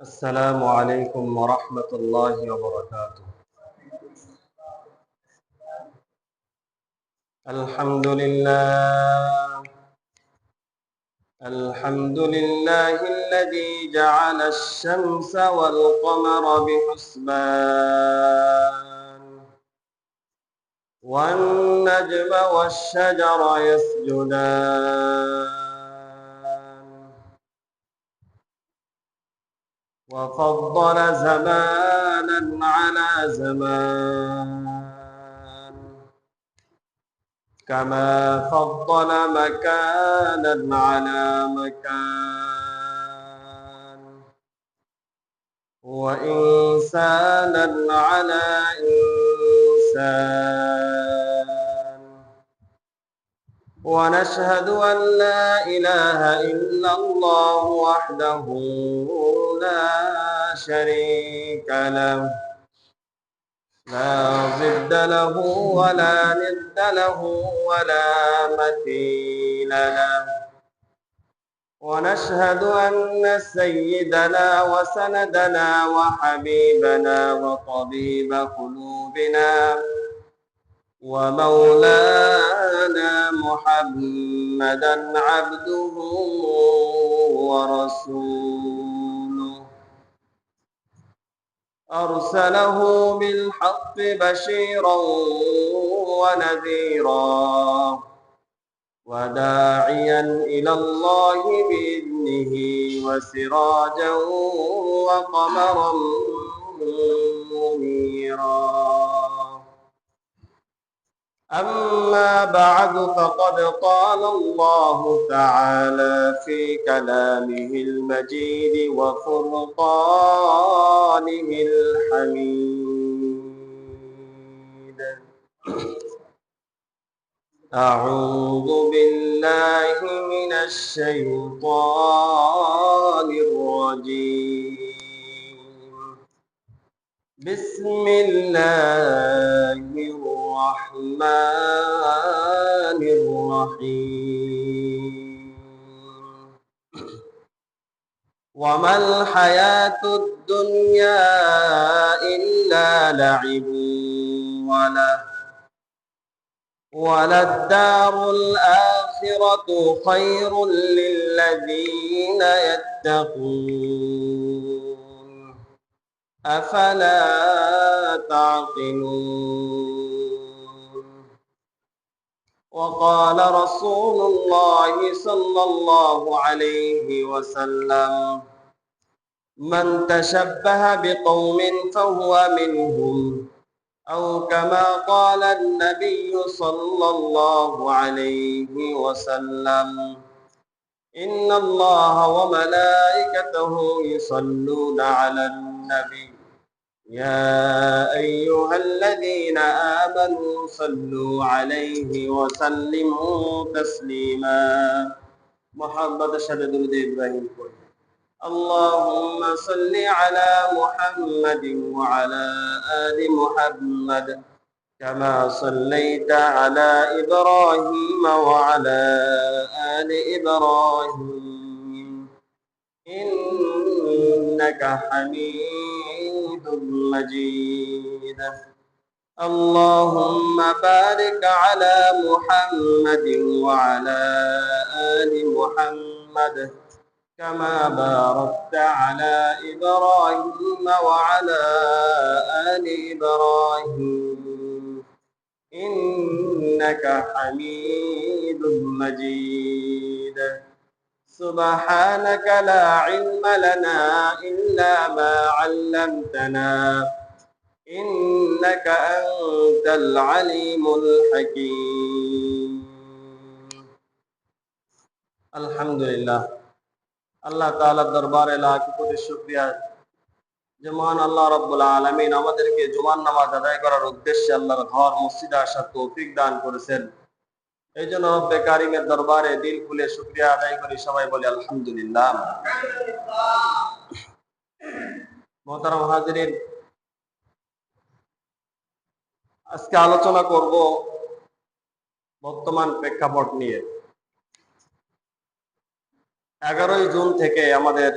السلام عليكم ورحمة الله وبركاته. الحمد لله الحمد لله الذي جعل الشمس والقمر بحسبان والنجم والشجر يسجدان وفضل زمانا على زمان كما فضل مكانا على مكان وإنسانا على إنسان ونشهد أن لا إله إلا الله وحده لا شريك له لا ضد له ولا ند له ولا مثيل له ونشهد أن سيدنا وسندنا وحبيبنا وطبيب قلوبنا ومولانا محمدا عبده ورسوله أرسله بالحق بشيرا ونذيرا وداعيا إلى الله بإذنه وسراجا وقمرا منيرا. أما بعد فقد قال الله تعالى في كلامه المجيد وفرقانه الحميد: أعوذ بالله من الشيطان الرجيم. بسم الله الرحمن الرحيم. وما الحياة الدنيا إلا لعب وللدار الآخرة خير للذين يتقون أفلا تعقلون. وقال رسول الله صلى الله عليه وسلم: من تشبه بقوم فهو منهم، أو كما قال النبي صلى الله عليه وسلم: إن الله وملائكته يصلون على النبي يا أيها الذين آمنوا صلوا عليه وسلموا تسليما. محمد شهد إبراهيم. اللهم صل على محمد وعلى آل محمد كما صليت على إبراهيم وعلى آل إبراهيم إنك حميد مجيد. اللهم بارك على محمد وعلى آل محمد كما باركت على إبراهيم وعلى آل إبراهيم إنك حميد مجيد. سبحانك لا علم لنا إلا ما علمتنا إنك أنت العليم الحكيم. الحمد لله। আল্লাহ তাআলার দরবারে লাখ কোটি শুকরিয়া যে মহান আল্লাহ রাব্বুল আলামিন আমাদেরকে জুমার নামাজ আদায় করার উদ্দেশ্যে আল্লাহর ঘর মসজিদে আসার তৌফিক দান করেছেন। এই জন্য রব্বে কারিমের দরবারে দিল খুলে শুকরিয়া আদায় করি, সবাই বলে আলহামদুলিল্লাহ। মোহতারাম হাজিরিন, আজকে আলোচনা করব বর্তমান প্রেক্ষাপট নিয়ে। 11ই জুন থেকে আমাদের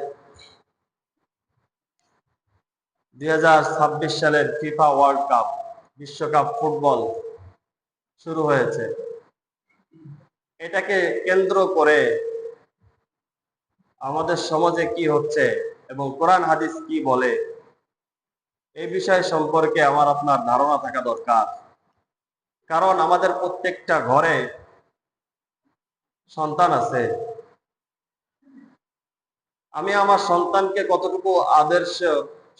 2026 সালের ফিফা ওয়ার্ল্ড কাপ বিশ্বকাপ ফুটবল শুরু হয়েছে। এটাকে কেন্দ্র করে আমাদের সমাজে কি হচ্ছে এবং কোরআন হাদিস কি বলে এই বিষয় সম্পর্কে আমার আপনার ধারণা থাকা দরকার। কারণ আমাদের প্রত্যেকটা ঘরে সন্তান আছে। আমি আমার সন্তানকে কতটুকু আদর্শ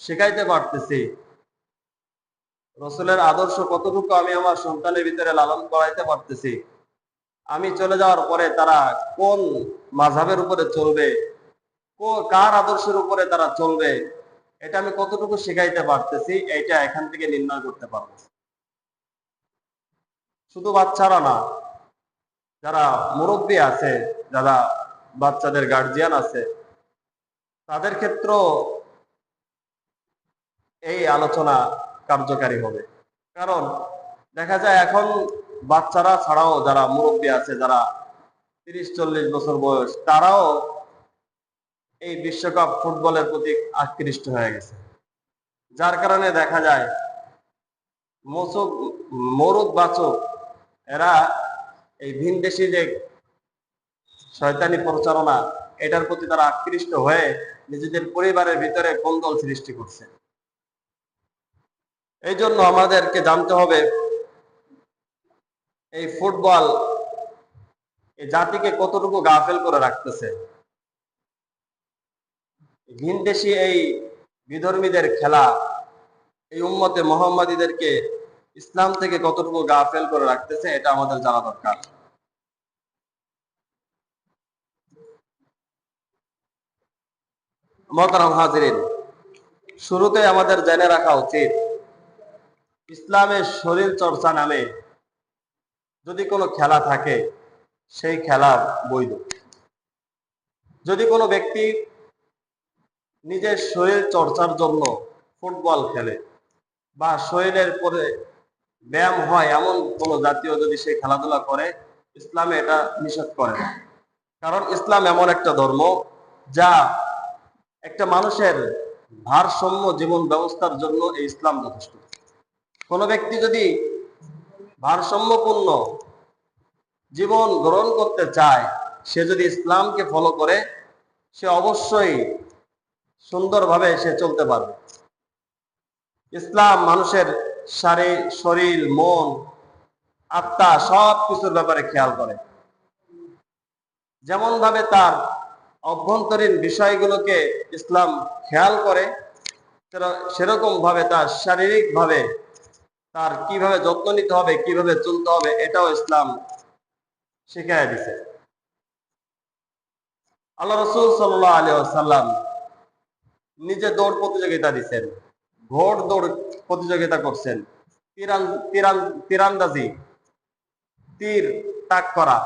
শেখাইতে পারতেছি, রসুলের আদর্শ কতটুকু আমি আমার সন্তানের ভিতরে লালন করাইতে পারতেছি, আমি চলে যাওয়ার পরে তারা কোন মাযহাবের উপরে চলবে, কার আদর্শের উপরে তারা চলবে, এটা আমি কতটুকু শিখাইতে পারতেছি, এটা এখান থেকে নির্ণয় করতে পারবো। শুধু বাচ্চারা না, যারা মুরব্বী আছে, যারা বাচ্চাদের গার্জিয়ান আছে, তাদের ক্ষেত্রেও এই আলোচনা কার্যকারী হবে। কারণ দেখা যায় এখন বাচ্চারা ছাড়াও যারা মুরব্বী আছে, যারা 30-40 বছর বয়স, তারাও এই বিশ্বকাপ ফুটবলের প্রতি আকৃষ্ট হয়ে গেছে। যার কারণে দেখা যায় মরুক বাচক এরা এই ভিনদেশি যে শয়তানি প্রচারণা, এটার প্রতি তারা আকৃষ্ট হয়ে নিজেদের পরিবারের ভিতরে কোন্দল সৃষ্টি করছে। এই জন্য আমাদেরকে জানতে হবে এই ফুটবল এই জাতিকে কতটুকু গাফেল করে রাখতেছে। ভিনদেশি এই বিধর্মীদের খেলা এই উম্মতে মোহাম্মদীদেরকে ইসলাম থেকে কতটুকু গাফেল করে রাখতেছে, এটা আমাদের জানা দরকার। মোহতারাম হাজিরিন, শুরুতে আমাদের জেনে রাখা উচিত ইসলামের শরীর চর্চা নামে যদি কোনো খেলা থাকে, সেই খেলা বৈধ। যদি কোনো ব্যক্তি নিজের শরীর চর্চার জন্য ফুটবল খেলে বা শরীরের পরে ব্যায়াম হয় এমন কোনো জাতীয় যদি সে খেলাধুলা করে, ইসলামে এটা নিষেধ করে না। কারণ ইসলাম এমন একটা ধর্ম যা একটা মানুষের ভারসাম্য জীবন ব্যবস্থার জন্য এই ইসলাম যথেষ্ট। কোনো ব্যক্তি যদি ভারসাম্যপূর্ণ জীবন গ্রহণ করতে চায়, সে যদি ইসলামকে ফলো করে, সে অবশ্যই সুন্দরভাবে সে চলতে পারবে। ইসলাম মানুষের শরীর, মন, আত্মা সব কিছুর ব্যাপারে খেয়াল করে। যেমন ভাবে তার অভ্যন্তরীণ বিষয়গুলোকে ইসলাম খেয়াল করে, সেরকম ভাবে তার শারীরিক ভাবে তার কিভাবে যত্ন নিতে হবে, কিভাবে চলতে হবে, এটাও ইসলাম শিখাইয়া দিছে। আল্লাহ রাসূল সাল্লাল্লাহু আলাইহি ওয়াসাল্লাম নিজে দৌড় প্রতিযোগিতা দিচ্ছেন, ঘোড় দৌড় প্রতিযোগিতা করছেন, তীরান্দাজি, তীর তাক করা,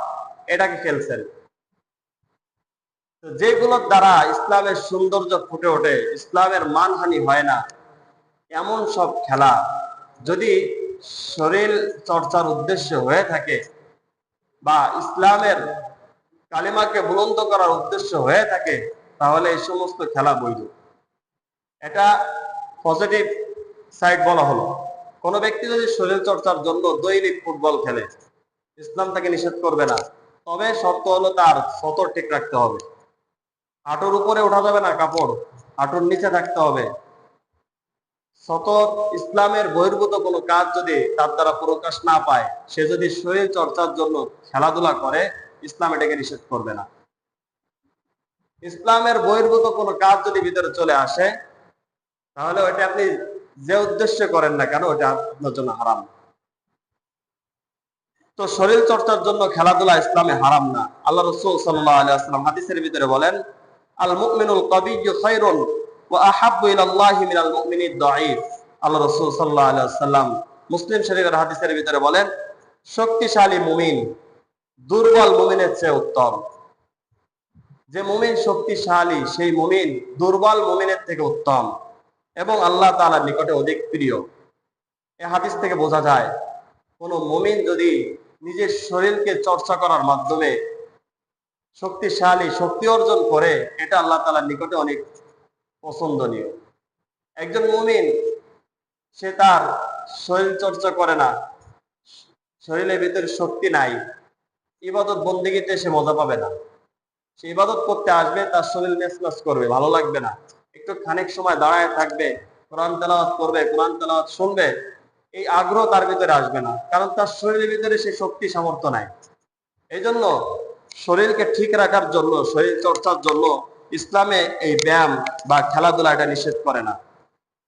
এটাকে খেলছেন। যেগুলোর দ্বারা ইসলামের সৌন্দর্য ফুটে ওঠে, ইসলামের মানহানি হয় না, এমন সব খেলা যদি শরীর চর্চার উদ্দেশ্য হয়ে থাকে বা ইসলামের কালিমাকে বুলন্দ করার উদ্দেশ্য হয়ে থাকে, তাহলে এই সমস্ত খেলা বৈধ। এটা পজিটিভ সাইড বলা হলো। কোন ব্যক্তি যদি শরীর চর্চার জন্য দৈনিক ফুটবল খেলে, ইসলাম তাকে নিষেধ করবে না। তবে শর্ত হলো তার সতর ঠিক রাখতে হবে। হাঁটুর উপরে ওঠা যাবে না কাপড়, হাঁটুর নিচে থাকতে হবে। সতর ইসলামের বহির্ভূত কোনো কাজ যদি তার দ্বারা প্রকাশ না পায়, সে যদি শরীর চর্চার জন্য খেলাধুলা করে, ইসলাম এটাকে নিষেধ করবে না। ইসলামের বহির্ভূত কোনো কাজ যদি ভিতরে চলে আসে, তাহলে ওইটা আপনি যে উদ্দেশ্যে করেন না কেন, ওটা আপনার জন্য হারাম। তো শরীর চর্চার জন্য খেলাধুলা ইসলামে হারাম না। আল্লাহ রাসূল সাল্লাল্লাহু আলাইহি ওয়াসাল্লাম হাদিসের ভিতরে বলেন, আল মুমিনুল কাবিয়্যু খায়রুন ওয়া আহাব্বু ইলাল্লাহি মিনাল মুমিনিদ দাঈফ। আল্লাহ রাসূল সাল্লাল্লাহু আলাইহি ওয়াসাল্লাম মুসলিম শরীফের হাদিসের ভিতরে বলেন, শক্তিশালী মুমিন দুর্বল মুমিনের চেয়ে উত্তম। যে মুমিন শক্তিশালী, সেই মুমিন দুর্বল মুমিনের থেকে উত্তম এবং আল্লাহ তাআলার নিকটে অধিক প্রিয়। এই হাদিস থেকে বোঝা যায়, কোন মুমিন যদি নিজের শরীরকে চর্চা করার মাধ্যমে শক্তি অর্জন করে, এটা আল্লাহ তাআলার নিকটে অনেক পছন্দনীয়। একজন মুমিন সে তার শরীর চর্চা করে না, শরীরের ভিতরে শক্তি নাই, ইবাদত বন্দেগীতে সে মজা পাবে না। সে ইবাদত করতে আসবে, তার শরীর মেসমেস করবে, ভালো লাগবে না। একটু খানিক সময় দাঁড়ায় থাকবে, কোরআন তেলাওয়াত করবে, কোরআন তেলাওয়াত শুনবে, এই আগ্রহ তার ভিতরে আসবে না, কারণ তার শরীরের ভিতরে সে শক্তি সামর্থ্য নাই। এই জন্য শরীরকে ঠিক রাখার জন্য, শরীর চর্চার জন্য ইসলামে এই ব্যায়াম বা খেলাধুলা এটা নিষেধ করে না।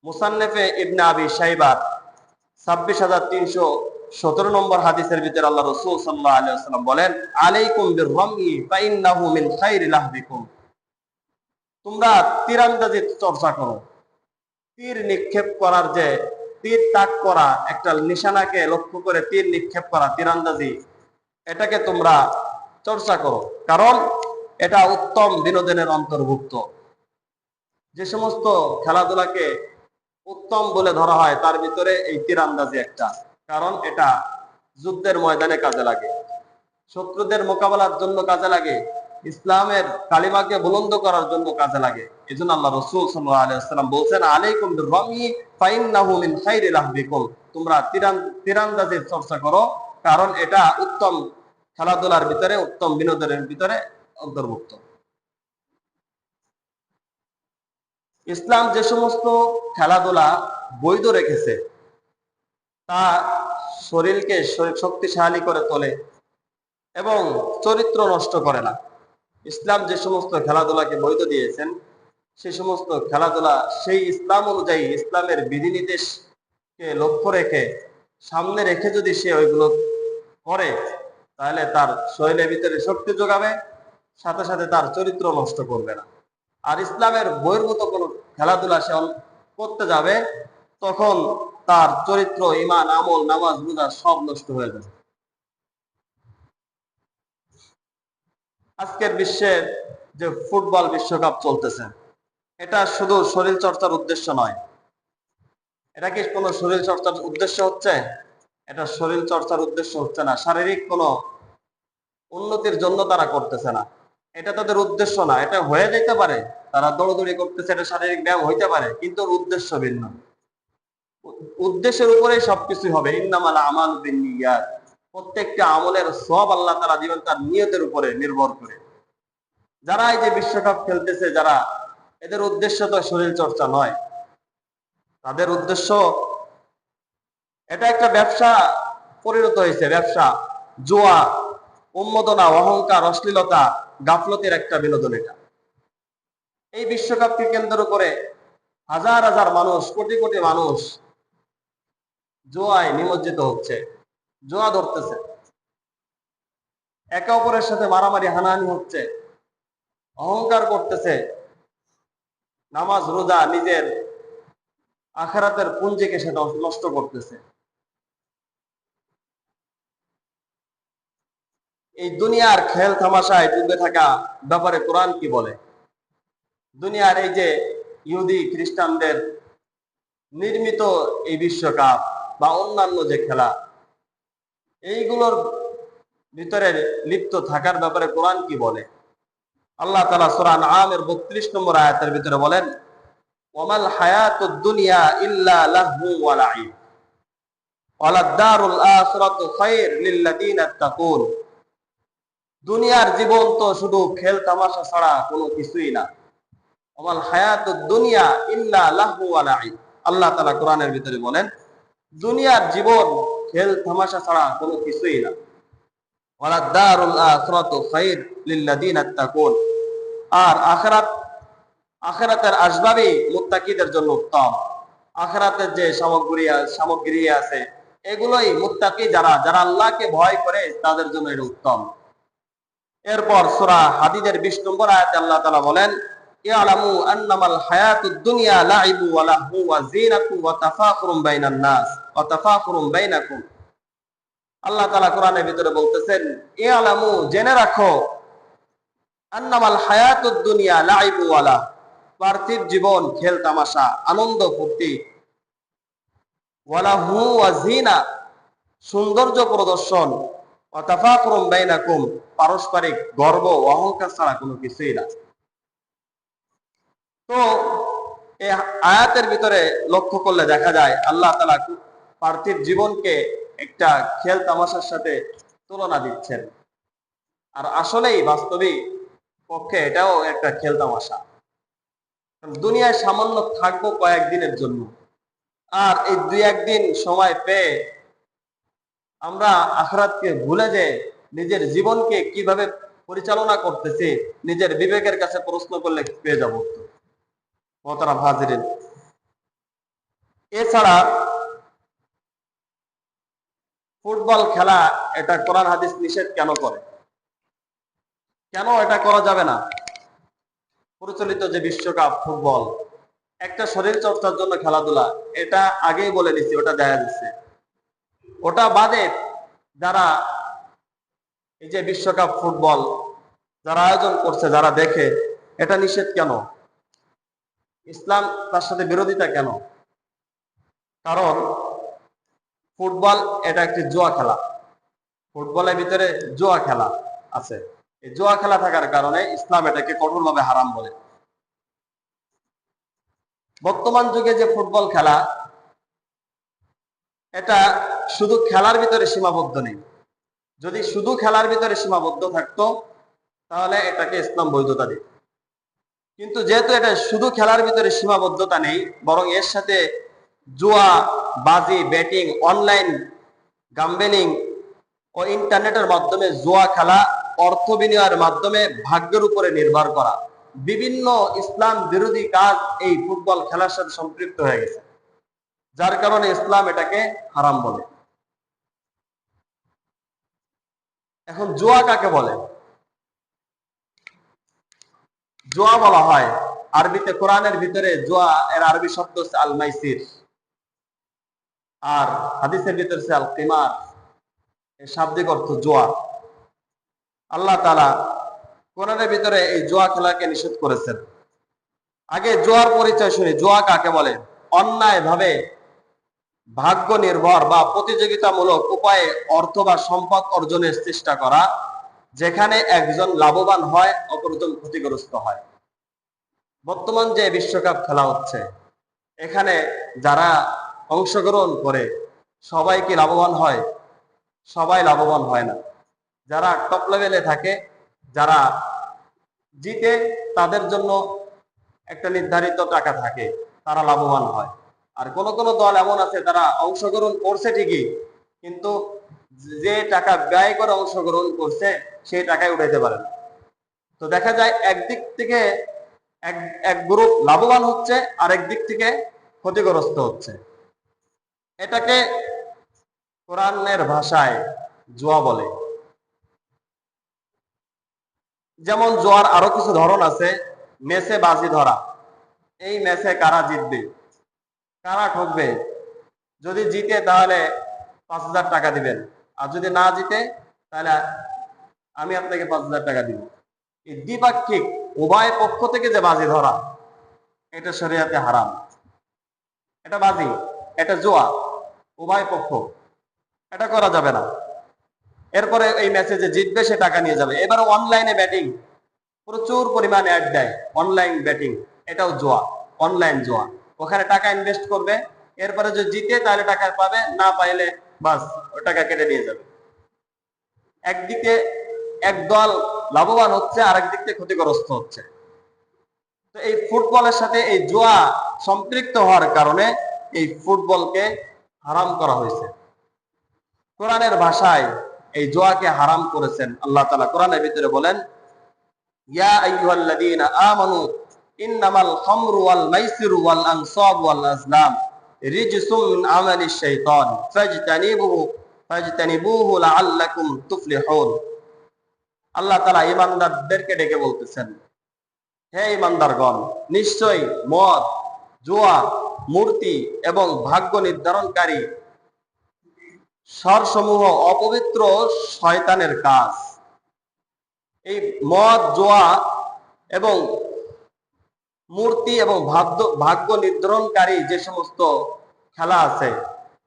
মুসান্নেফে ইবনে আবি শাইবার 26,317 নম্বর হাদিসের ভিতরে আল্লাহ রাসূল সাল্লাল্লাহু আলাইহি ওয়াসাল্লাম বলেন, আলাইকুম বির-রাময়ি ফাইন্নাহু মিন খায়রি লাহবিকুম। তোমরা তীরন্দাজি চর্চা করো। তীর নিক্ষেপ করার যে তীর তাক করা, একটা নিশানাকে লক্ষ্য করে তীর নিক্ষেপ করা, তীরন্দাজি, এটাকে তোমরা চর্চা করো, কারণ এটা উত্তম বিনোদনের অন্তর্ভুক্ত। যে সমস্ত খেলাধুলাকে উত্তম বলে ধরা হয় তার ভিতরে এই তীরন্দাজি একটা, কারণ এটা যুদ্ধের ময়দানে কাজে লাগে, শত্রুদের মোকাবেলার জন্য কাজে লাগে, ইসলামের কালিমাকে বুলন্দ করার জন্য কাজে লাগে। এজন্য আল্লাহ রাসূল সাল্লাল্লাহু আলাইহি ওয়াসাল্লাম বলেন, আলাইকুম বির-রাময়ি ফাইন্নাহু মিন খায়রি লাহবিকুম। তোমরা তীরন্দাজির চর্চা করো, কারণ এটা উত্তম খেলাধুলার ভিতরে, উত্তম বিনোদনের ভিতরে অন্তর্ভুক্ত। ইসলাম যে সমস্ত খেলাধুলা বৈধ রেখেছে তা শরীরকে শক্তিশালী করে তোলে এবং চরিত্র নষ্ট করে না। ইসলাম যে সমস্ত খেলাধুলাকে বৈধ দিয়েছেন, সেই সমস্ত খেলাধুলা সেই ইসলাম অনুযায়ী, ইসলামের বিধিনির্দেশকে লক্ষ্য রেখে, সামনে রেখে যদি সে ওইগুলো করে, তাহলে তার শরীরের ভিতরে শক্তি যোগাবে, সাথে সাথে তার চরিত্র নষ্ট করবে না। আর ইসলামের বহির্ভূত কোনো খেলাধুলা সে করতে যাবে, তখন তার চরিত্র, ঈমান, আমল, নামাজ, রোজা সব নষ্ট হয়ে যাবে। আজকের বিশ্বের যে ফুটবল বিশ্বকাপ চলতেছে, এটা শুধু শরীর চর্চার উদ্দেশ্য নয়। এটা কি কোনো শরীর চর্চার উদ্দেশ্য হচ্ছে? এটা শরীর চর্চার উদ্দেশ্য হচ্ছে না, শারীরিক কোনো উন্নতির জন্য তারা করতেছে না, এটা তাদের উদ্দেশ্য না। এটা হয়ে যেতে পারে, তারা দৌড়দৌড়ি করতেছে, এটা শারীরিক ব্যায়াম হইতে পারে, কিন্তু উদ্দেশ্য ভিন্ন। উদ্দেশ্যের উপরেই সবকিছু হবে। ইন্নামাল আমালু বিন্নিয়াত। প্রত্যেকটা আমলের সব আল্লাহ তাআলা দিবেন তার নিয়তের উপরে নির্ভর করে। যারা এই যে বিশ্বকাপ খেলতেছে, যারা, এদের উদ্দেশ্য তো শরীর চর্চা নয়, তাদের উদ্দেশ্য, এটা একটা ব্যবসা পরিণত হয়েছে, ব্যবসা, জুয়া, উন্মাদনা, অহংকার, অশ্লীলতা, গাফলতের একটা বিনোদন এটা। এই বিশ্বকাপকে কেন্দ্র করে হাজার হাজার মানুষ, কোটি কোটি মানুষ জুয়ায় নিমজ্জিত হচ্ছে, জুয়া ধরতেছে, একে অপরের সাথে মারামারি হানাহানি হচ্ছে, অহংকার করতেছে, নামাজ রোজা, নিজের আখিরাতের পুঞ্জিকে সে নষ্ট করতেছে। এই দুনিয়ার খেল তামাশায় ডুবে থাকা ব্যাপারে কোরআন কি বলে? দুনিয়ার এই যে ইহুদি খ্রিস্টানদের নির্মিত এই বিশ্বকাপ বা অন্যান্য যে খেলা, এইগুলোর ভিতরে লিপ্ত থাকার ব্যাপারে কোরআন কি বলে? আল্লাহ তাআলা সূরা আনআমের 32 নম্বর আয়াতের ভিতরে বলেন, ওয়ামাল হায়াতুদ দুনিয়া ইল্লা লাহু ওয়া লাইব ওয়ালাদ দারুল আখিরাতু খায়র লিল্লাযিনা তাকুন। দুনিয়ার জীবন তো শুধু খেল তামাশা ছাড়া কোনো কিছুই না। ওয়ামাল হায়াতুদ দুনিয়া ইল্লা লাহু ওয়া লাইব। আল্লাহ তাআলা কোরআনের ভিতরে বলেন, দুনিয়ার জীবন খেল তামাশা ছাড়া কোনো কিছুই না। ওয়ালাদ দারুল আখিরাতু খায়র লিল্লাযিনা তাকুন। আর আখিরাতের আসবাবই মুত্তাকিদের জন্য উত্তম। আখিরাতের যে সামগ্রী আছে, এগুলোই মুত্তাকি, যারা আল্লাহকে ভয় করে, তাদের জন্য এটা উত্তম। এরপর সূরা হাদীদের 20 নম্বর আয়াতে আল্লাহ তাআলা বলেন, ইয়ালামু আন্নামাল হায়াতুদ দুনিয়া লাইবু ওয়া লাহু ওয়া যিনাতু ওয়া তাফাখুরুম বাইনান নাস ওয়া তাফাখুরুম বাইনাকুম। আল্লাহ তাআলা কোরআনের ভিতরে বলতেছেন, ইয়ালামু, জেনে রাখো, আন্নামাল হায়াতুদ দুনিয়া লাইবু ওয়া লাহু, পার্থিব জীবন খেল তামাশা, আনন্দ ফুর্তি, ওয়া লাহু ওয়া যিনা, সৌন্দর্য প্রদর্শন, ওয়া তাফাখুরুম বাইনাকুম, পারস্পরিক গর্ব অহংকার ছাড়া কোনো কিছুই না। তো এই আয়াতের ভিতরে লক্ষ্য করলে দেখা যায় আল্লাহ তাআলা পার্থিব জীবনকে একটা খেল তামাশার সাথে তুলনা দিচ্ছেন। আর আসলেই বাস্তবিক পক্ষে এটাও একটা খেল তামাশা। দুনিয়ায় সামান্য থাকবো কয়েকদিনের জন্য, আর এই দুই একদিন সময় পেয়ে আমরা আখিরাতকে ভুলে যে নিজের জীবনকে কিভাবে পরিচালনা করতেছি নিজের বিবেকের কাছে প্রশ্ন করলে পেয়ে যাব উত্তর। মোহতারাম হাজিরিন, এছাড়া ফুটবল খেলা এটা কোরআন হাদিস নিষেধ কেন করে? কেন এটা করা যাবে না? প্রচলিত যে বিশ্বকাপ ফুটবল একটা শরীর চর্চার জন্য খেলাধুলা, এটা আগেই বলে দিচ্ছি, ওটা দেখা যাচ্ছে। ওটা বাদে যারা এই যে বিশ্বকাপ ফুটবল যারা আয়োজন করছে, যারা দেখে, এটা নিষেধ কেন? ইসলাম তার সাথে বিরোধিতা কেন? কারণ ফুটবল এটা একটি জুয়া খেলা। ফুটবলের ভিতরে জুয়া খেলা আছে। এই জুয়া খেলা থাকার কারণে ইসলাম এটাকে কঠোরভাবে হারাম বলে। বর্তমান যুগে যে ফুটবল খেলা, এটা শুধু খেলার ভিতরে সীমাবদ্ধ নেই। যদি শুধু খেলার ভিতরে সীমাবদ্ধ থাকতো তাহলে এটাকে ইসলাম বৈধতা দিত। কিন্তু যেহেতু এটা শুধু খেলার ভিতরে সীমাবদ্ধতা নেই, বরং এর সাথে জুয়া, বাজি, ব্যাটিং, অনলাইন গাম্বেলিং ও ইন্টারনেটের মাধ্যমে জুয়া খেলা, অর্থ বিনিময়ের মাধ্যমে ভাগ্যের উপরে নির্ভর করা, বিভিন্ন ইসলাম বিরোধী কাজ এই ফুটবল খেলার সাথে সম্পৃক্ত হয়ে গেছে, যার কারণে ইসলাম এটাকে হারাম বলে। এখন জুয়া কাকে বলে? জুয়া বলা হয় আরবিতে, কোরআনের ভিতরে জুয়া এর আরবি শব্দ হচ্ছে আল মাইসির, আর হাদিসের ভিতরে হচ্ছে আল কিমার। এর শাব্দিক অর্থ জুয়া। আল্লাহ তাআলা কোরআনের ভিতরে এই জুয়া খেলাকে নিষেধ করেছেন। আগে জুয়ার পরিচয় শুনি। জুয়া কাকে বলে? অন্যায় ভাবে ভাগ্য নির্ভর বা প্রতিযোগিতামূলক উপায়ে অর্থ বা সম্পদ অর্জনের চেষ্টা করা, যেখানে একজন লাভবান হয় অপরজন ক্ষতিগ্রস্ত হয়। বর্তমান যে বিশ্বকাপ খেলা হচ্ছে, এখানে যারা অংশগ্রহণ করে সবাই কি লাভবান হয়? সবাই লাভবান হয় না। যারা টপ লেভেলে থাকে, যারা জিতে, তাদের জন্য একটা নির্ধারিত টাকা থাকে, তারা লাভবান হয়। আর কোন কোন দল এমন আছে তারা অংশগ্রহণ করছে ঠিকই, কিন্তু যে টাকা ব্যয় করে অংশগ্রহণ করছে সেই টাকায় উঠাইতে পারে না। তো দেখা যায় একদিক থেকে এক গ্রুপ লাভবান হচ্ছে, আরেক দিক থেকে ক্ষতিগ্রস্ত হচ্ছে। এটাকে কোরআনের ভাষায় জুয়া বলে। যেমন জুয়ার আরো কিছু ধরন আছে। মেসে বাজি ধরা, এই ম্যাচে কারা জিতবে, কারা ঠকবে, যদি জিতে তাহলে 5,000 টাকা দিবেন, আর যদি না জিতে তাহলে আমি আপনাকে 5,000 টাকা দিব। এই দ্বিপাক্ষিক উভয় পক্ষ থেকে যে বাজি ধরা, এটা শরিয়াতে হারাম। এটা বাজি, এটা জুয়া, উভয় পক্ষ, এটা করা যাবে না। এরপরে এই ম্যাচে যে জিতবে সে টাকা নিয়ে যাবে। এবারে অনলাইনে ব্যাটিং, প্রচুর পরিমাণে অ্যাড দেয় অনলাইন ব্যাটিং, এটাও জুয়া, অনলাইন জুয়া। ওখানে টাকা ইনভেস্ট করবে, এরপরে যদি জিতে তাহলে টাকা পাবে, না পাইলে বাস ওই টাকা কেটে নিয়ে যাবে। একদিকে এক দল লাভবান হচ্ছে, আরেক দিক থেকে ক্ষতিগ্রস্ত হচ্ছে। তো এই ফুটবলের সাথে এই জুয়া সম্পৃক্ত হওয়ার কারণে এই ফুটবলকে হারাম করা হয়েছে। কোরআনের ভাষায় এই জুয়াকে হারাম করেছেন আল্লাহ তাআলা। কোরআনের ভিতরে বলেন, ইয়া আইয়ুহাল্লাযীনা আমানু ইন্নামাল খামরু ওয়াল মাইসিরু ওয়াল আনসাবু ওয়াল আজলাম রিজসুম মিন আমালিশ শাইতান ফাজতানিবুহু লাআল্লাকুম তুফলিহুন। আল্লাহ তাআলা ঈমানদারদেরকে ডেকে বলতেছেন, হে ঈমানদারগণ, নিশ্চয়ই মদ, জুয়া, মূর্তি এবং ভাগ্য নির্ধারণকারী স্বরসমূহ অপবিত্র শয়তানের কাজ। এই মদ, জুয়া এবং মূর্তি এবং ভাগ্য নির্ধারণকারী যে সমস্ত খেলা আছে,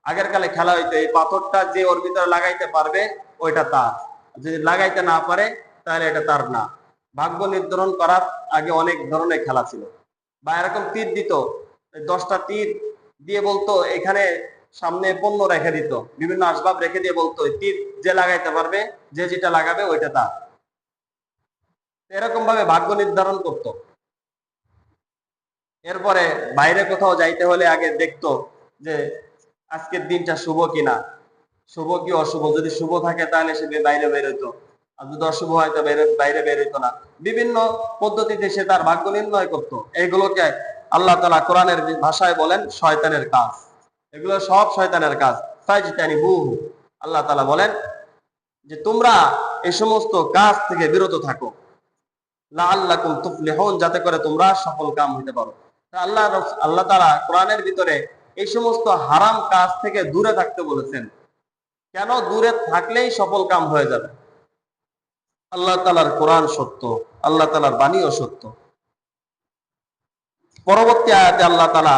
আগের কালে খেলা হইতো এই পাথরটা যে ওর ভিতরে লাগাইতে পারবে ওইটা তার, যদি লাগাইতে না পারে তাহলে এটা তার না। ভাগ্য নির্ধারণ করার আগে অনেক ধরনের খেলা ছিল। বা এরকম তীর দিত, 10টা তীর দিয়ে বলতো এখানে সামনে পণ্য রেখে দিত, বিভিন্ন আসবাব রেখে দিয়ে বলতো তীর যে লাগাইতে পারবে, যে যেটা লাগাবে ওইটা তার। এরকম ভাবে ভাগ্য নির্ধারণ করত। এরপরে বাইরে কোথাও যাইতে হলে আগে দেখতো যে আজকের দিনটা শুভ কিনা, শুভ কি অশুভ। যদি শুভ থাকে তাহলে সে বাইরে বের হইতো, আর যদি অশুভ হয় তো বাইরে বের হইতো না। বিভিন্ন পদ্ধতিতে সে তার ভাগ্য নির্ণয় করত। এইগুলোকে আল্লাহ তাআলা কোরআনের ভাষায় বলেন শয়তানের কাজ। এগুলো সব শয়তানের কাজ। ফাজতানিবুহু, আল্লাহ তাআলা বলেন যে তোমরা এই সমস্ত কাজ থেকে বিরত থাকো, লাআল্লাকুম তুফলিহুন, যাতে করে তোমরা সফল কাম হইতে পারো। আল্লাহ তাআলা কোরআনের ভিতরে এই সমস্ত হারাম কাজ থেকে দূরে থাকতে বলেছেন। কেন? দূরে থাকলেই সফল কাম হয়ে যাবে। আল্লাহ তাআলার কোরআন সত্য, আল্লাহ তাআলার বাণীও সত্য। পরবর্তী আয়াতে আল্লাহ তাআলা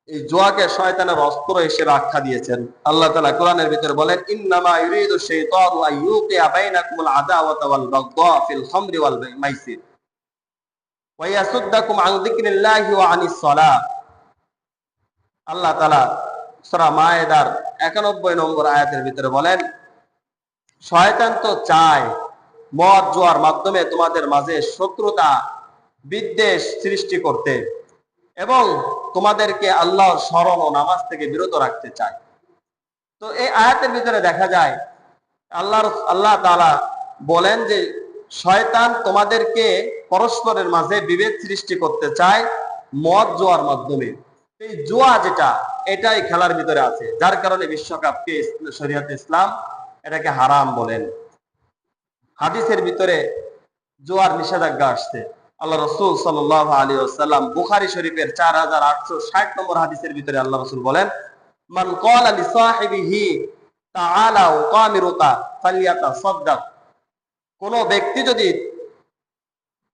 এই জুয়াকে শয়তানের অস্ত্র হিসেবে আখ্যা দিয়েছেন। আল্লাহ তাআলা কোরআনের ভিতরে বলেন, ইন্নামা ইউরিদু শাইতানু আইয়ুকিয়া বাইনাকুমুল আদাওয়াতা ওয়াল বাগদা ফিল খামরি ওয়াল মাইসির ওয়া ইয়াসুদ্দাকুম আন যিকরিল্লাহি ওয়া আনিস সালাহ। আল্লাহ তাআলা সূরা মায়েদার 91 নম্বর আয়াতের ভিতরে বলেন, শয়তান তো চায় মদ জুয়ার মাধ্যমে তোমাদের মাঝে শত্রুতা বিদ্বেষ সৃষ্টি করতে এবং তোমাদেরকে আল্লাহর স্মরণ ও নামাজ থেকে বিরত রাখতে চায়। তো এই আয়াতের ভিতরে দেখা যায় আল্লাহ তাআলা বলেন যে শয়তান তোমাদেরকে পরস্পরের মাঝে বিভেদ সৃষ্টি করতে চায় মদ জুয়ার মাধ্যমে। এই জুয়া যেটা, এটাই খেলার ভিতরে আছে, যার কারণে বিশ্বকাপকে শরীয়তে ইসলাম এটাকে হারাম বলেন। হাদিসের ভিতরে জুয়ার নিষেধাজ্ঞা আসছে। আল্লাহ রাসূল সাল্লাল্লাহু আলাইহি ওয়াসাল্লাম বুখারী শরীফের 4860 নম্বর হাদিসের ভিতরে আল্লাহ রাসূল বলেন, মান ক্বালা লিসাহিবিহি তাআলা কামিরুকা ফালিয়াতাসাদদাক। কোন ব্যক্তি যদি,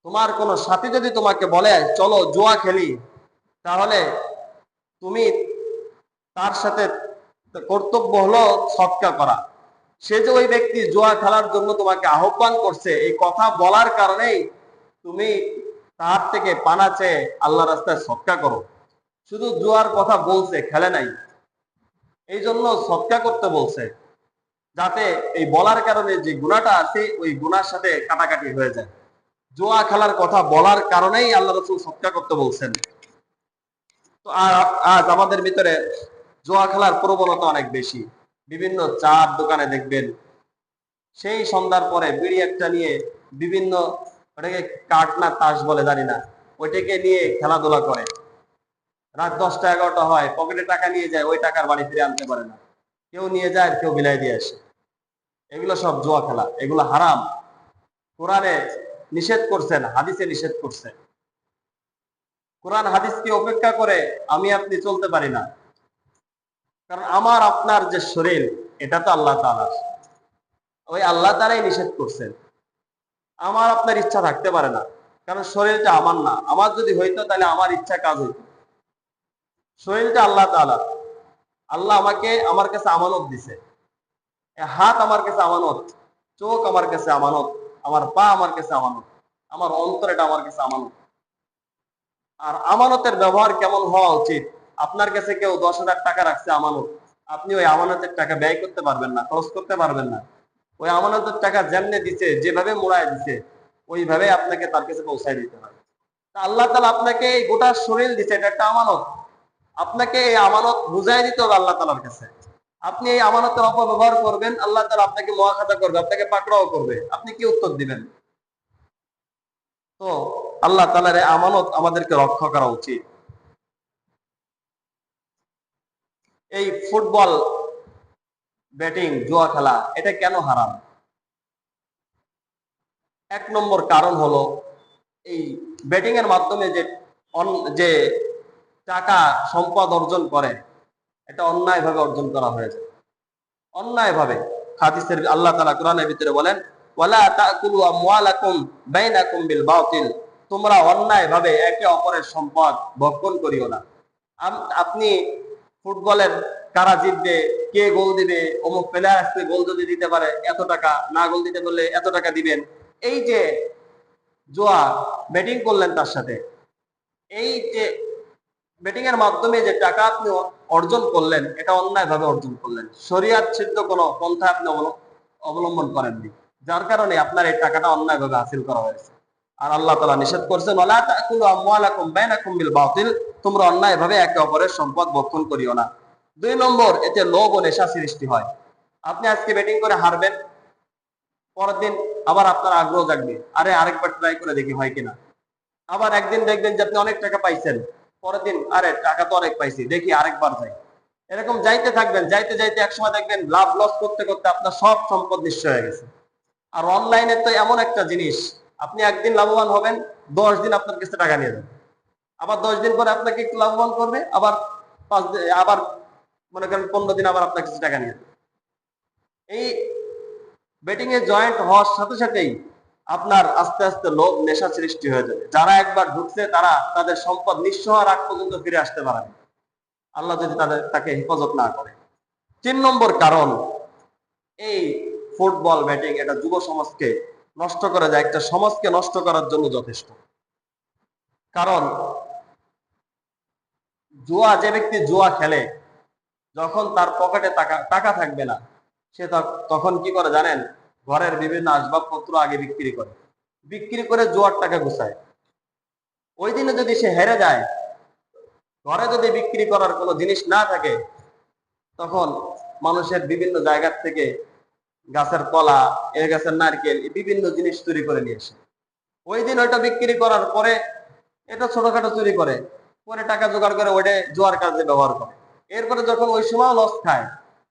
তোমার কোন সাথী যদি তোমাকে বলে চলো জুয়া খেলি, তাহলে তুমি তার সাথে কর্তব্য হলো সদকা করা। সে যে ওই ব্যক্তি জুয়া খেলার জন্য তোমাকে আহ্বান করছে, এই কথা বলার কারণেই তুমি তার থেকে পানা চেয়ে আল্লাহ রাস্তায় সদকা করো। শুধু জুয়ার কথা বলছে, খেলে নাই, এই জন্য সদকা করতে বলছে, যাতে এই বলার কারণে যে গুনাহটা আছে ওই গুনার সাথে কাটাকাটি হয়ে যায়। জুয়া খেলার কথা বলার কারণেই আল্লাহ রাসূল সদকা করতে বলছেন। তো আজ আমাদের ভিতরে জুয়া খেলার প্রবণতা অনেক বেশি। বিভিন্ন চার দোকানে দেখবেন সেই সন্ধ্যার পরে বিড়ি একটা নিয়ে বিভিন্ন, ওটাকে কাঠ না তাস বলে জানি না, ওইটাকে নিয়ে খেলাধুলা করে। রাত 10টা 11টা হয়, পকেটে টাকা নিয়ে যায়, ওই টাকার বাড়ি ফিরে আনতে পারে না। কেউ নিয়ে যায় আর কেউ বিলাই দিয়ে আসে। এগুলো সব জুয়া খেলা, এগুলো হারাম। কোরআনে নিষেধ করছেন, হাদিসে নিষেধ করছে। কোরআন হাদিসকে উপেক্ষা করে আমি আপনি চলতে পারি না, কারণ আমার আপনার যে শরীর, এটা তো আল্লাহ তাআলার, ওই আল্লাহ তাআলাই নিষেধ করছেন। আমার আপনার ইচ্ছা থাকতে পারে না, কারণ শরীরটা আমার না। আমার যদি হইতো তাহলে আমার ইচ্ছা কাজ হইতো। শরীরটা আল্লাহ তাআলার। আল্লাহ আমাকে আমার কাছে আমানত দিছে। হাত আমার কাছে আমানত, চোখ আমার কাছে আমানত, আমার পা আমার কাছে আমানত, আমার অন্তর এটা আমার কাছে আমানত। আর আমানতের ব্যবহার কেমন হওয়া উচিত? আপনার কাছে কেউ 10,000 টাকা রাখছে আমানত, আপনি ওই আমানতের টাকা ব্যয় করতে পারবেন না, খরচ করতে পারবেন না। ওই আমানতের টাকা যেমনে দিছে, যেভাবে মোড়ায় দিছে, ওইভাবে আপনাকে তার কাছে পৌঁছায় দিতে হবে। আল্লাহ তাআলা আপনাকে এই গোটা শরীর দিছে, এটা একটা আমানত। আপনাকে এই আমানত বুঝাই দিতে হবে আল্লাহ তাআলার কাছে। আপনি এই আমানতের অপব্যবহার করবেন, আল্লাহ তাআলা আপনাকে মুআখাযা করবে, আপনাকে পাকড়াও করবে। আপনি কি উত্তর দিবেন? তো আল্লাহ তাআলার এই আমানত আমাদেরকে রক্ষা করা উচিত। এই ফুটবল ব্যাটিং জুয়া খেলা, এটা কেন হারাম? 1 নম্বর কারণ হলো এই ব্যাটিং এর মাধ্যমে যে টাকা সম্পদ অর্জন করে, এটা অন্যায় ভাবে অর্জন করা হয়েছে, অন্যায় ভাবে। হাদিসের আল্লাহ তাআলা কোরআনের ভিতরে বলেন, ওয়ালা তাকুলু আমওয়ালাকুম বাইনাকুম বিল বাতিল। তোমরা অন্যায় ভাবে একে অপরের সম্পদ ভক্ষণ করিও না। আপনি ফুটবলের কারা জিতবে, কে গোল দিবে, অমুক প্লেয়ার আসবে, গোল যদি দিতে পারে এত টাকা, না গোল দিতে পারলে এত টাকা দিবেন। এই যে জুয়া, ব্যাটিং করলেন তার সাথে, এই যে বেটিং এর মাধ্যমে যে টাকা আপনি অর্জন করলেন, এটা অন্যায়ভাবে অর্জন করলেন, শরিয়াত সিদ্ধ কোনো পন্থা আপনি অবলম্বন করেননি, যার কারণে আপনার এই টাকাটা অন্যায়ভাবে হাসিল করা হয়েছে। আর আল্লাহ তাআলা নিষেধ করেছেন, ওয়ালা তাকুলু আমওয়ালাকুম বাইনাকুম বিল বাতিল, তোমরা অন্যায়ভাবে একে অপরের সম্পদ ভক্ষণ করিও না। 2 নম্বর, এতে লোভ ও নেশা সৃষ্টি হয়। আপনি আজকে ব্যাটিং করে হারবেন, পরের দিন আবার আপনার আগ্রহ জাগবে, আরে আরেকবার ট্রাই করে দেখি হয় কিনা। আবার একদিন দেখবেন যে আপনি অনেক টাকা পাইছেন, পরের দিন আরে টাকা তো অনেক পাইছি, দেখি আরেকবার যাই। এরকম যাইতে থাকবেন, যাইতে যাইতে একসময় দেখবেন লাভ লস করতে করতে আপনার সব সম্পদ নিঃস্ব হয়ে গেছে। আর অনলাইনে তো এমন একটা জিনিস, আপনি একদিন লাভবান হবেন, 10 দিন আপনার কাছে টাকা নিয়ে যাবেন, আবার 10 দিন পরে আপনাকে একটু লাভবান করবে, আবার আবার মনে করেন 15 দিন আবার আপনার কাছে টাকা নিয়ে যাবে। এই বেটিং এ জয়েন্ট হওয়ার সাথে সাথেই আপনার আস্তে আস্তে লোভ নেশা সৃষ্টি হয়ে যাবে। যারা একবার ঢুকছে তারা তাদের সম্পদ নিঃস্ব হওয়ার আগ পর্যন্ত ফিরে আসতে পারে না, আল্লাহ যদি তাকে হেফাজত না করে। 3 নম্বর কারণ, এই ফুটবল ব্যাটিং এটা যুব সমাজকে নষ্ট করে যায়, একটা সমাজকে নষ্ট করার জন্য যথেষ্ট। কারণ যে ব্যক্তি জুয়া খেলে, যখন তার পকেটে টাকা থাকবে না, সে তখন কি করে জানেন, ঘরের বিভিন্ন আসবাবপত্র আগে বিক্রি করে জুয়ার টাকা গুছায়। ওই দিনে যদি সে হেরে যায়, ঘরে যদি বিক্রি করার কোনো জিনিস না থাকে, তখন মানুষের বিভিন্ন জায়গার থেকে গাছের কলা, এর গাছের নারকেল, বিভিন্ন জিনিস চুরি করে নিয়ে আসে। ওই দিন ওইটা বিক্রি করার পরে এটা ছোটখাটো চুরি করে, পরে টাকা জোগাড় করে ওইটা জোয়ার কাজে ব্যবহার করে। এরপরে যখন ওই সময় লস খায়,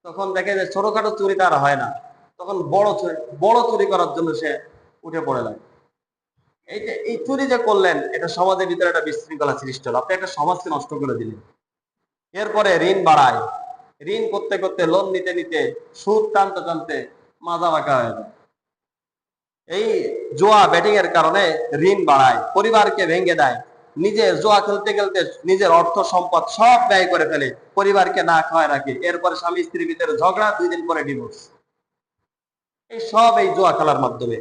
তখন দেখে যে ছোটখাটো চুরি তার হয় না, তখন বড় চুরি করার জন্য সে উঠে পড়ে লাগে। এই চুরি যে করলেন, এটা সমাজের ভিতরে একটা বিশৃঙ্খলা সৃষ্টি হলো, আপনি একটা সমাজকে নষ্ট করে দিলেন। এরপরে ঋণ বাড়ায়, ঋণ করতে করতে লোন নিতে নিতে সুদ টানতে টানতে মাজা বাঁকা হয়ে যায়। এই জুয়া ব্যাটিং এর কারণে ঋণ বাড়ায়, পরিবারকে ভেঙে দেয়, নিজে জুয়া খেলতে খেলতে নিজের অর্থ সম্পদ সব ব্যয় করে ফেলে, পরিবারকে না খাওয়ায় রাখে, এরপরে স্বামী স্ত্রীর ভিতরে ঝগড়া, 2 দিন পরে ডিভোর্স। এই জুয়া খেলার মাধ্যমে।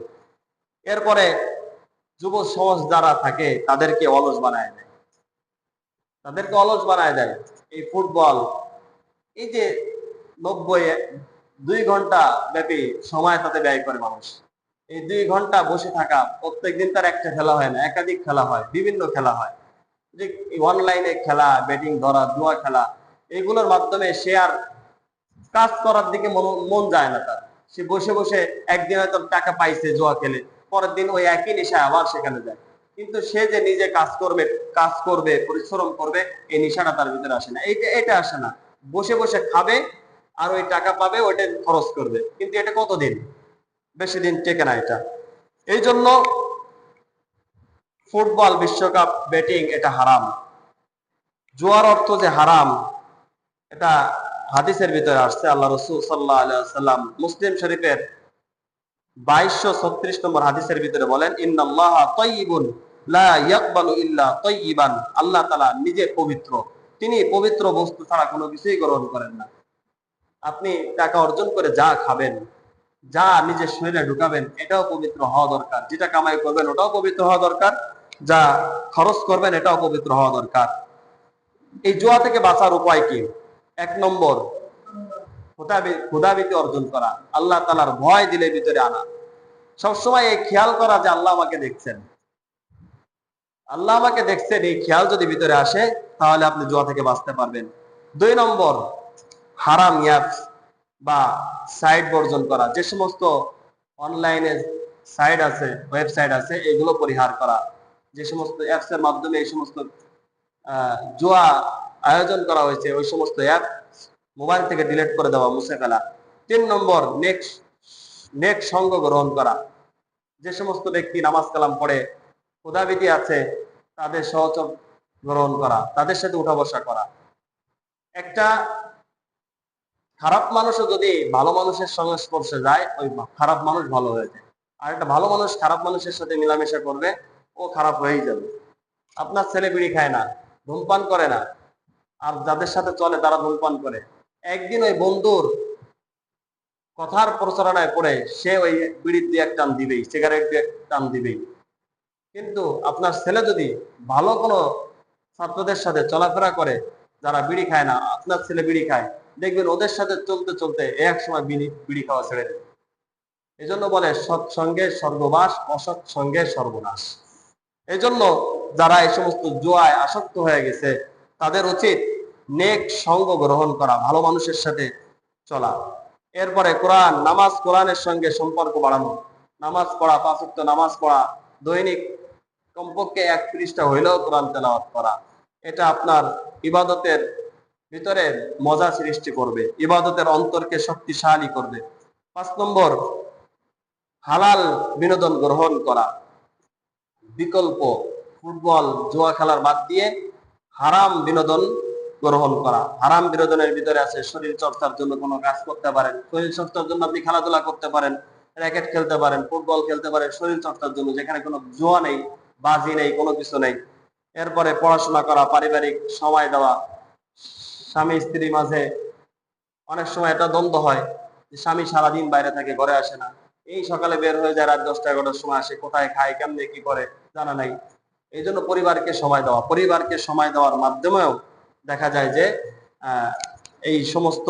এরপরে যুব সমাজ যারা থাকে তাদেরকে অলস বানায় দেয়। এই ফুটবল, এই যে 2 ঘন্টা ব্যাপী সময় তাতে ব্যয় করে মানুষ, এই 2 ঘন্টা বসে থাকা, প্রত্যেকদিন তার একটা খেলা হয় না, একাধিক খেলা হয়, বিভিন্ন খেলা হয়। যে অনলাইনে খেলা, ব্যাটিং ধরা, জুয়া খেলা, এগুলোর মাধ্যমে সে আর কাজ করার দিকে মন যায় না তার। সে বসে বসে একদিন হয়তো টাকা পাইছে জুয়া খেলে, পরের দিন ওই একই নেশায় আবার সেখানে যায়। কিন্তু সে যে নিজে কাজ করবে, পরিশ্রম করবে, এই নেশাটা তার ভিতরে আসে না, এটা আসে না। বসে বসে খাবে আর ওই টাকা পাবে, ওইটা খরচ করবে, কিন্তু এটা কতদিন, বেশি দিন টেকে না এটা। এই জন্য ফুটবল বিশ্বকাপ ব্যাটিং এটা হারাম। জুয়ার অর্থ যে হারাম, এটা হাদিসের ভিতরে আসছে। আল্লাহ রাসূল সাল্লাল্লাহু আলাইহি সাল্লাম মুসলিম শরীফের 2236 নম্বর হাদিসের ভিতরে বলেন, ইন্নাল্লাহা তাইয়্যিবুন লা ইয়াকবালু ইল্লা তাইয়্যিবান, আল্লাহ তাআলা নিজে পবিত্র, তিনি পবিত্র বস্তু ছাড়া কোনো কিছুই গ্রহণ করেন না। আপনি টাকা অর্জন করে যা খাবেন, যা নিজের শরীরে ঢুকাবেন, এটাও পবিত্র হওয়া দরকার। যেটা কামাই করবেন ওটাও পবিত্র হওয়া দরকার, যা খরচ করবেন এটাও পবিত্র হওয়া দরকার। এই জুয়া থেকে বাঁচার উপায় কি? 1 নম্বর, ক্ষুধাবৃত্তি অর্জন করা, আল্লাহ তাআলার ভয় দিলে ভিতরে আনা। সবসময় এই খেয়াল করা যে আল্লাহ আমাকে দেখছেন, এই খেয়াল যদি ভিতরে আসে, তাহলে আপনি জুয়া থেকে বাঁচতে পারবেন। 2 নম্বর, হারাম অ্যাপস বা সাইট বর্জন করা। যে সমস্ত অনলাইনে ওয়েবসাইট আছে, এগুলো পরিহার করা। যে সমস্ত অ্যাপস এর মাধ্যমে এই সমস্ত জুয়া আয়োজন করা হয়েছে, ওই সমস্ত অ্যাপ মোবাইল থেকে ডিলিট করে দেওয়া, মুছে ফেলা। 3 নম্বর, নেক সঙ্গ গ্রহণ করা। যে সমস্ত ব্যক্তি নামাজ কালাম পড়ে, ক্ষুধাবৃত্তি আছে, তাদের সহচর গ্রহণ করা, তাদের সাথে উঠা বসা করা। একটা খারাপ মানুষও যদি ভালো মানুষের সংস্পর্শে যায়, ওই খারাপ মানুষ ভালো হয়ে যায়। আর একটা ভালো মানুষ খারাপ মানুষের সাথে মেলামেশা করবে, ও খারাপ হয়েই যাবে। আপনার ছেলে বিড়ি খায় না, ধূমপান করে না, আর যাদের সাথে চলে তারা ধূমপান করে, একদিন ওই বন্ধুর কথার প্রচারণায় পড়ে সে ওই বিড়ির দিয়ে এক টান দিবেই, সিগারেট দিয়ে এক টান দিবেই। কিন্তু আপনার ছেলে যদি ভালো কোনো ছাত্রদের সাথে চলাফেরা করে, যারা বিড়ি খায় না, আপনার ছেলে বিড়ি খায়, দেখবেন ওদের সাথে চলতে চলতে এক সময় বিড়ি খাওয়া ছেড়ে দেবে। এই জন্য বলে সৎসঙ্গে স্বর্গবাস, অসৎ সঙ্গে সর্বনাশ। এই জন্য যারা এই সমস্ত জুয়ায় আসক্ত হয়ে গেছে তাদের উচিত নেক সঙ্গ গ্রহণ করা, ভালো মানুষের সাথে চলা। এরপরে কোরআন, নামাজ, কোরআনের সঙ্গে সম্পর্ক বাড়ানো, নামাজ পড়া, 5 ওয়াক্ত নামাজ পড়া, দৈনিক কমপক্ষে 1 পৃষ্ঠা হইলেও কোরআন তেলাওয়াত করা। এটা আপনার ইবাদতের ভিতরে মজা সৃষ্টি করবে, ইবাদতের অন্তরকে শক্তিশালী করবে। 5 নম্বর, হালাল বিনোদন গ্রহণ করা। বিকল্প ফুটবল, জুয়া খেলার বাদ দিয়ে হারাম বিনোদন গ্রহণ করা। হারাম বিনোদনের ভিতরে আছে শরীর চর্চার জন্য কোনো কাজ করতে পারেন, শরীর চর্চার জন্য আপনি খেলাধুলা করতে পারেন, র্যাকেট খেলতে পারেন, ফুটবল খেলতে পারেন, শরীর চর্চার জন্য, যেখানে কোনো জুয়া নেই, বাজি নেই, কোনো কিছু নেই। এরপরে পড়াশোনা করা, পারিবারিক সময় দেওয়া। স্বামী স্ত্রীর মাঝে অনেক সময় এটা দ্বন্দ্ব হয় যে স্বামী সারাদিন বাইরে থাকে, ঘরে আসে না, এই সকালে বের হয়ে যায়, রাত 10টা 11টার সময় আসে, কোথায় খায়, কেমনে কি করে জানা নাই। এই জন্য পরিবারকে সময় দেওয়া, পরিবারকে সময় দেওয়ার মাধ্যমেও দেখা যায় যে এই সমস্ত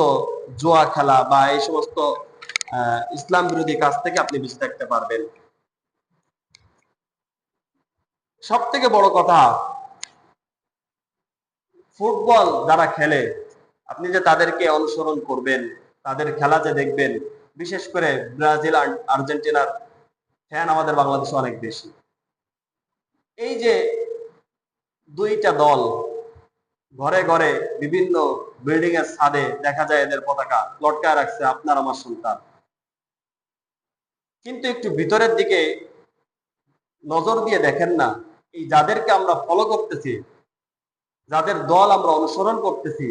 জুয়া খেলা বা এই সমস্ত ইসলাম বিরোধী কাজ থেকে আপনি বেঁচে থাকতে পারবেন। সব থেকে বড় কথা, ফুটবল যারা খেলে আপনি যে তাদেরকে অনুসরণ করবেন, তাদের খেলা যে দেখবেন, বিশেষ করে ব্রাজিল আর্জেন্টিনার ফ্যান আমাদের বাংলাদেশে অনেক বেশি। এই যে দুইটা দল ঘরে ঘরে বিভিন্ন বিল্ডিং এর ছাদে দেখা যায় এদের পতাকা লটকায় রাখছে, আপনার আমার সন্তান। কিন্তু একটু ভিতরের দিকে নজর দিয়ে দেখেন না, এই যাদেরকে আমরা ফলো করতেছি, যাদের দল আমরা অনুসরণ করতেছি,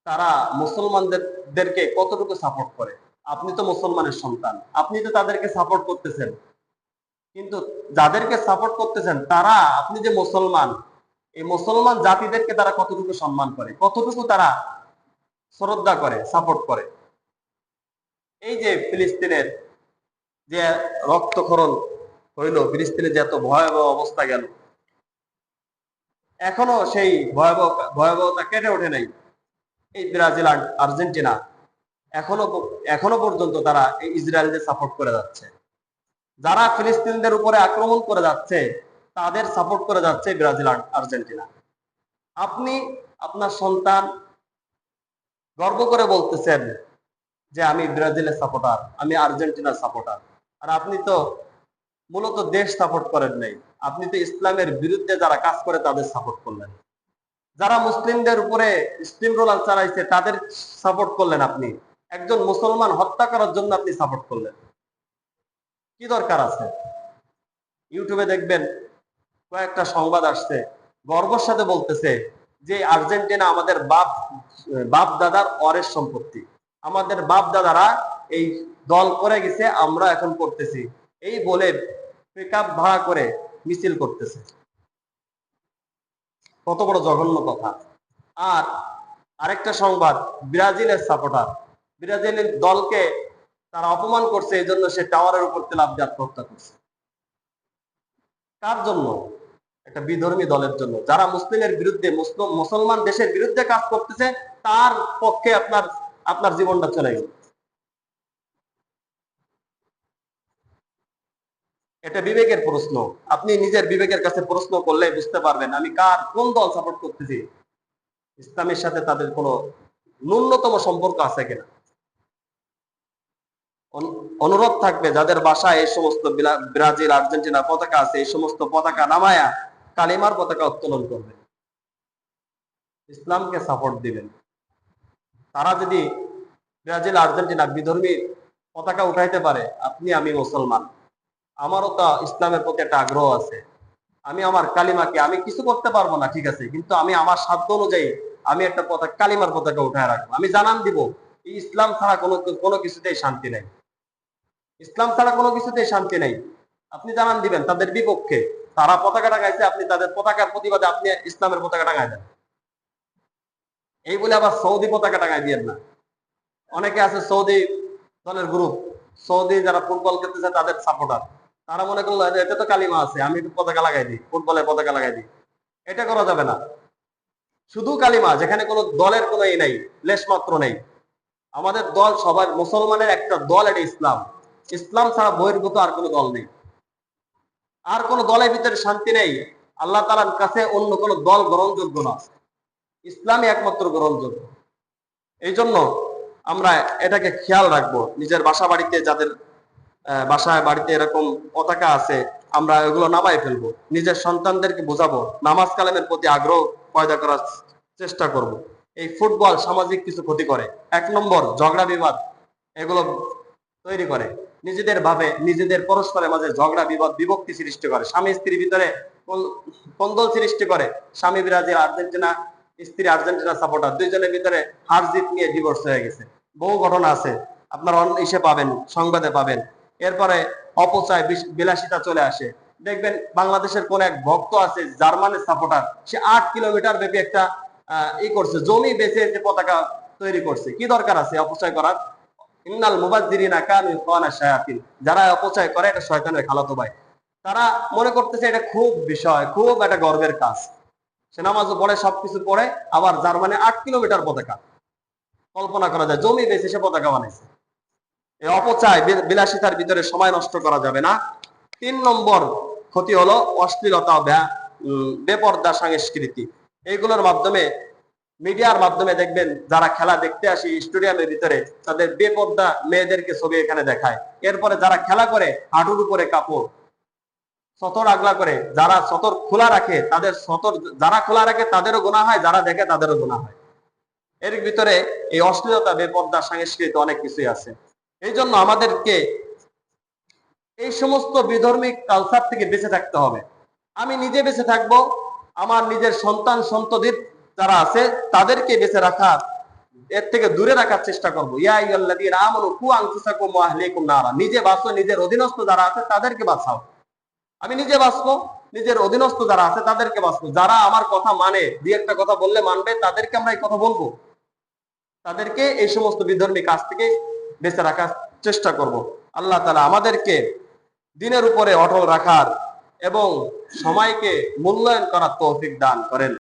তারা মুসলমানদেরকে কতটুকু সাপোর্ট করে। আপনি তো মুসলমানের সন্তান, আপনি তো তাদেরকে সাপোর্ট করতেছেন, কিন্তু যাদেরকে সাপোর্ট করতেছেন তারা, আপনি যে মুসলমান, এই মুসলমান জাতিদেরকে তারা কতটুকু সম্মান করে, কতটুকু তারা শ্রদ্ধা করে, সাপোর্ট করে। এই যে ফিলিস্তিনের যে রক্তক্ষরণ হইল, ফিলিস্তিনে যে এত ভয়াবহ অবস্থা গেল, এখনো সেই ভয়াবহতা কেটে ওঠে নাই। এই ব্রাজিল আর্জেন্টিনা এখনো পর্যন্ত তারা এই ইসরায়েলকে সাপোর্ট করে যাচ্ছে। যারা ফিলিস্তিনদের উপরে আক্রমণ করে যাচ্ছে তাদের সাপোর্ট করে যাচ্ছে ব্রাজিল আর্জেন্টিনা। আপনি আপনার সন্তান গর্ব করে বলতেছেন যে আমি ব্রাজিলের সাপোর্টার, আমি আর্জেন্টিনার সাপোর্টার, আর আপনি তো মূলত দেশ সাপোর্ট করেন নাই, আপনি তো ইসলামের বিরুদ্ধে যারা কাজ করে তাদের সাপোর্ট করলেন। যারা মুসলিমদের উপরে স্টিম রোলার চালাইছে তাদের সাপোর্ট করলেন। আপনি একজন মুসলমান হত্যা করার জন্য আপনি সাপোর্ট করলেন, কি দরকার আছে? ইউটিউবে দেখবেন কয়েকটা সংবাদ আসছে, গর্বের সাথে বলতেছে যে আর্জেন্টিনা আমাদের বাপ দাদার অরের সম্পত্তি, আমাদের বাপ দাদারা এই দল করে গেছে, আমরা এখন করতেছি, এই বলে পিকআপ ভাড়া করে মিছিল করতেছে। কত বড় জঘন্য কথা। আর আরেকটা সংবাদ, ব্রাজিলের সাপোর্টার, ব্রাজিলের দলকে তারা অপমান করছে, এই জন্য সে টাওয়ারের উপর লাফ দিয়ে আত্মহত্যা করছে। কার জন্য? একটা বিধর্মী দলের জন্য, যারা মুসলিমের বিরুদ্ধে, মুসলমান দেশের বিরুদ্ধে কাজ করতেছে, তার পক্ষে আপনার জীবনটা চলে গেল। এটা বিবেকের প্রশ্ন। আপনি নিজের বিবেকের কাছে প্রশ্ন করলে বুঝতে পারবেন আমি কোন দল সাপোর্ট করতেছি, ইসলামের সাথে তাদের কোনো ন্যূনতম সম্পর্ক আছে কিনা। অনুরোধ থাকবে যাদের বাসায় এই সমস্ত ব্রাজিল আর্জেন্টিনা পতাকা আছে, এই সমস্ত পতাকা নামায়া কালিমার পতাকা উত্তোলন করবেন, ইসলামকে সাপোর্ট দিবেন। তারা যদি ব্রাজিল আর্জেন্টিনা বিধর্মী পতাকা উঠাইতে পারে, আমি মুসলমান, আমারও তো ইসলামের প্রতি একটা আগ্রহ আছে। আমি আমার কালিমাকে, আমি কিছু করতে পারবো না ঠিক আছে, কিন্তু আমি আমার সাধ্য অনুযায়ী আমি একটা কালিমার পতাকা উঠায় রাখবো। আমি জানান দিব এই ইসলাম ছাড়া কোনো কিছুতেই শান্তি নেই, ইসলাম ছাড়া কোনো কিছুতেই শান্তি নেই। আপনি জানান দিবেন তাদের বিপক্ষে, তারা পতাকা টাঙাইছে, আপনি তাদের পতাকার প্রতিবাদে আপনি ইসলামের পতাকা টাঙাই দেন। এই বলে আবার সৌদি পতাকা টাঙাই দিয়েন না। অনেকে আছে সৌদি দলের গ্রুপ, সৌদি যারা ফুটবল খেলতেছে তাদের সাপোর্টার, তারা মনে করলো এতে তো কালিমা আছে, আমি একটু পতাকা লাগাই দিই, ফুটবলের পতাকা লাগাই দিই। এটা করা যাবে না। শুধু কালিমা, যেখানে কোনো দলের কোনো নেই, লেশ মাত্র নেই। আমাদের দল সবার, মুসলমানের একটা দল, এটা ইসলাম। ইসলাম ছাড়া বহির্ভূত আর কোনো দল নেই। আর কোনো দলের ভিতরে শান্তি নেই। আল্লাহ তাআলার কাছে অন্য কোনো দল গ্রহণযোগ্য না, ইসলামই একমাত্র গ্রহণযোগ্য। এই জন্য আমরা এটাকে খেয়াল রাখবো। নিজের বাসা বাড়িতে, যাদের বাসায় বাড়িতে এরকম পতাকা আছে, আমরা এগুলো নামাই ফেলবো। নিজের সন্তানদেরকে বোঝাবো, নামাজ কালামের প্রতি আগ্রহ পয়দা করার চেষ্টা করব। এই ফুটবল সামাজিক কিছু ক্ষতি করে। 1 নম্বর, ঝগড়া বিবাদ এগুলো তৈরি করে। নিজেদের পরস্পরের মাঝে ঝগড়া বিবাদ, বিভক্তি সৃষ্টি করে। স্বামী স্ত্রীর ভিতরে কোন্দল সৃষ্টি করে। স্বামী ব্রাজিল আর্জেন্টিনা, স্ত্রী আর্জেন্টিনা সাপোর্টার, দুইজনের ভিতরে হার জিত নিয়ে ডিভোর্স হয়ে গেছে। বহু ঘটনা আছে, আপনারা ইসে পাবেন, সংবাদে পাবেন। এরপরে অপচয়, বিলাসিতা চলে আসে। দেখবেন বাংলাদেশের কোন এক ভক্ত আছে, জার্মানের সাপোর্টার, সে 8 কিলোমিটার ব্যাপী একটা করছে, জমি বেচে যে পতাকা তৈরি করছে। কি দরকার আছে অপচয় করার? ইন্নাল মুবাজ্জিরিনা কানু ইখওয়ানা শায়াতিন, যারা অপচয় করে এটা শয়তানের খালাতো ভাই। তারা মনে করতেছে এটা খুব বিষয়, খুব একটা গর্বের কাজ। সে নামাজও পড়ে, সবকিছু পড়ে, আবার জার্মানি 8 কিলোমিটার পতাকা। কল্পনা করা যায়, জমি বেচে সে পতাকা বানাইছে। এই অপচয়, বিলাসিতার ভিতরে সময় নষ্ট করা যাবে না। 3 নম্বর ক্ষতি হলো অশ্লীলতা, বেপর্দা সংস্কৃতি। এইগুলোর মাধ্যমে, মিডিয়ার মাধ্যমে দেখবেন যারা খেলা দেখতে আসে স্টেডিয়ামের ভিতরে, তাদের বেপর্দা মেয়েদেরকে ছবি এখানে দেখায়। এরপরে যারা খেলা করে হাঁটুর উপরে কাপড়, সতর আগলা করে। যারা সতর খোলা রাখে, যারা খোলা রাখে তাদেরও গুনাহ হয়, যারা দেখে তাদেরও গুনাহ হয়। এর ভিতরে এই অশ্লীলতা, বেপর্দা সংস্কৃতি অনেক কিছুই আছে। এই জন্য আমাদেরকে এই সমস্ত বিধর্মিক কালচার থেকে বেঁচে থাকতে হবে। আমি নিজে বেঁচে থাকবো, আমার নিজের সন্তান সন্ততির যারা আছে তাদেরকে বেঁচে রাখার, এর থেকে দূরে রাখার চেষ্টা করবো। ইয়া আইয়ুহাল্লাযীনা আমানু কু আনফুসাকুম ওয়া আহলিকুম নারা, নিজে বাঁচো, নিজের অধীনস্থ যারা আছে তাদেরকে বাঁচাও। আমি নিজে বাঁচবো, নিজের অধীনস্থ যারা আছে তাদেরকে বাঁচবো। যারা আমার কথা মানে, দুই একটা কথা বললে মানবে, তাদেরকে আমরা এই কথা বলবো। তাদেরকে এই সমস্ত বিধর্মী কাজ থেকে বেঁচে রাখার চেষ্টা করব। আল্লাহ তাআলা আমাদেরকে দিনের উপরে অটল রাখার এবং সময়কে মূল্যায়ন করার তৌফিক দান করেন।